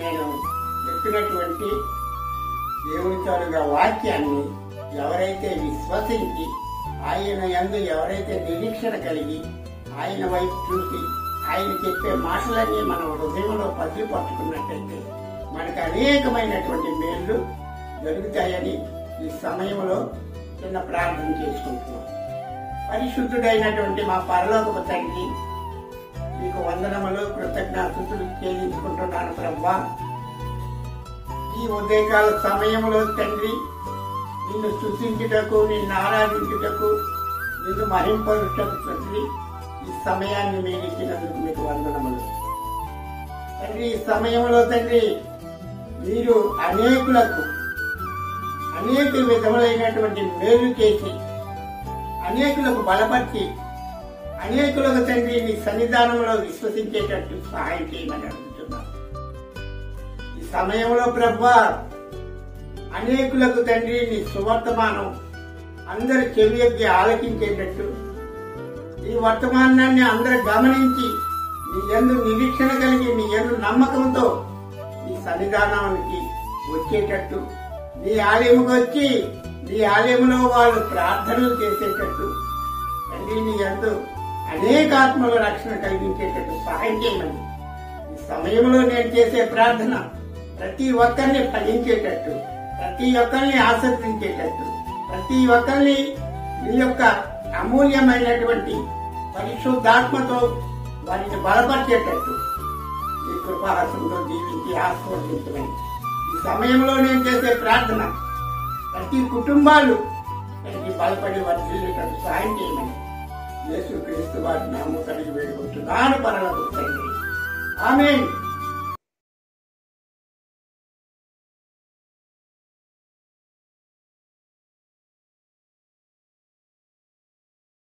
నేను చెప్పినటువంటి దేవుని తోడుగా వాక్యాన్ని ఎవరైతే విశ్వసించి ఆయన యందు ఎవరైతే నిరీక్షణ కలిగి ఆయన వైపు చూసి ఆయన చెప్పే మాటలన్నీ మనం హృదయంలో పసిరి పట్టుకున్నట్టయితే మనకు అనేకమైనటువంటి మేళ్లు జరుగుతాయని ఈ సమయంలో చిన్న ప్రార్థన చేసుకుంటున్నాం. పరిశుద్ధుడైనటువంటి మా పరలోకపు తండ్రి, మీకు వందనములు కృతజ్ఞతలు చెల్లించుకుంటున్నాను ప్రభువా. ఈ ఉదయకాల సమయంలో తండ్రి నిన్ను స్తుతించుటకు, నిన్ను ఆరాధించుటకు, నిన్ను మహింపరుటకు తండ్రి ఈ సమయాన్ని మీరు ఇచ్చినందుకు మీకు వందనములు తండ్రి. ఈ సమయంలో తండ్రి మీరు అనేకులకు అనేక విధములైనటువంటి మేలు చేసి అనేకులకు బలపరిచి అనేకులకు తండ్రి నీ సన్నిధానంలో విశ్వసించేటట్టు సహాయం చేయమని అడుగుతున్నాను. ఈ సమయంలో ప్రభువా అనేకులకు తండ్రి నీ సువర్తమానం అందరు చెవియొగ్గి ఆలకించేటట్టు, ఈ వర్తమానాన్ని అందరూ గమనించి నీ యందు నిరీక్షణ కలిగి నీ యందు నమ్మకంతో నీ సన్నిధానానికి వచ్చేటట్టు, నీ ఆలయముకు వచ్చి నీ ఆలయంలో వాళ్ళు ప్రార్థనలు చేసేటట్టు తండ్రి నీ యందు అనేక ఆత్మల రక్షణ కలిగించేటట్టు సహాయం చేయమని ఈ సమయంలో నేను చేసే ప్రార్థన ప్రతి ఒక్కరిని ఫలించేటట్టు, ప్రతి ఒక్కరిని ఆసక్తించేటట్టు, ప్రతి ఒక్కరిని మీ యొక్క అమూల్యమైనటువంటి పరిశుద్ధాత్మతో వారిని బలపరిచేటట్టు ఈ కృపాహస్తంతో జీవించి ఆస్వాదించమని ఈ సమయంలో నేను చేసే ప్రార్థన ప్రతి కుటుంబాలు దానికి బలపడి వర్ధిల్లేటట్టు సాయం చేయమని యేసుక్రీస్తు వారి నామమున వేడుకుంటున్నాను పరలోకపు తండ్రి. ఆమేన్.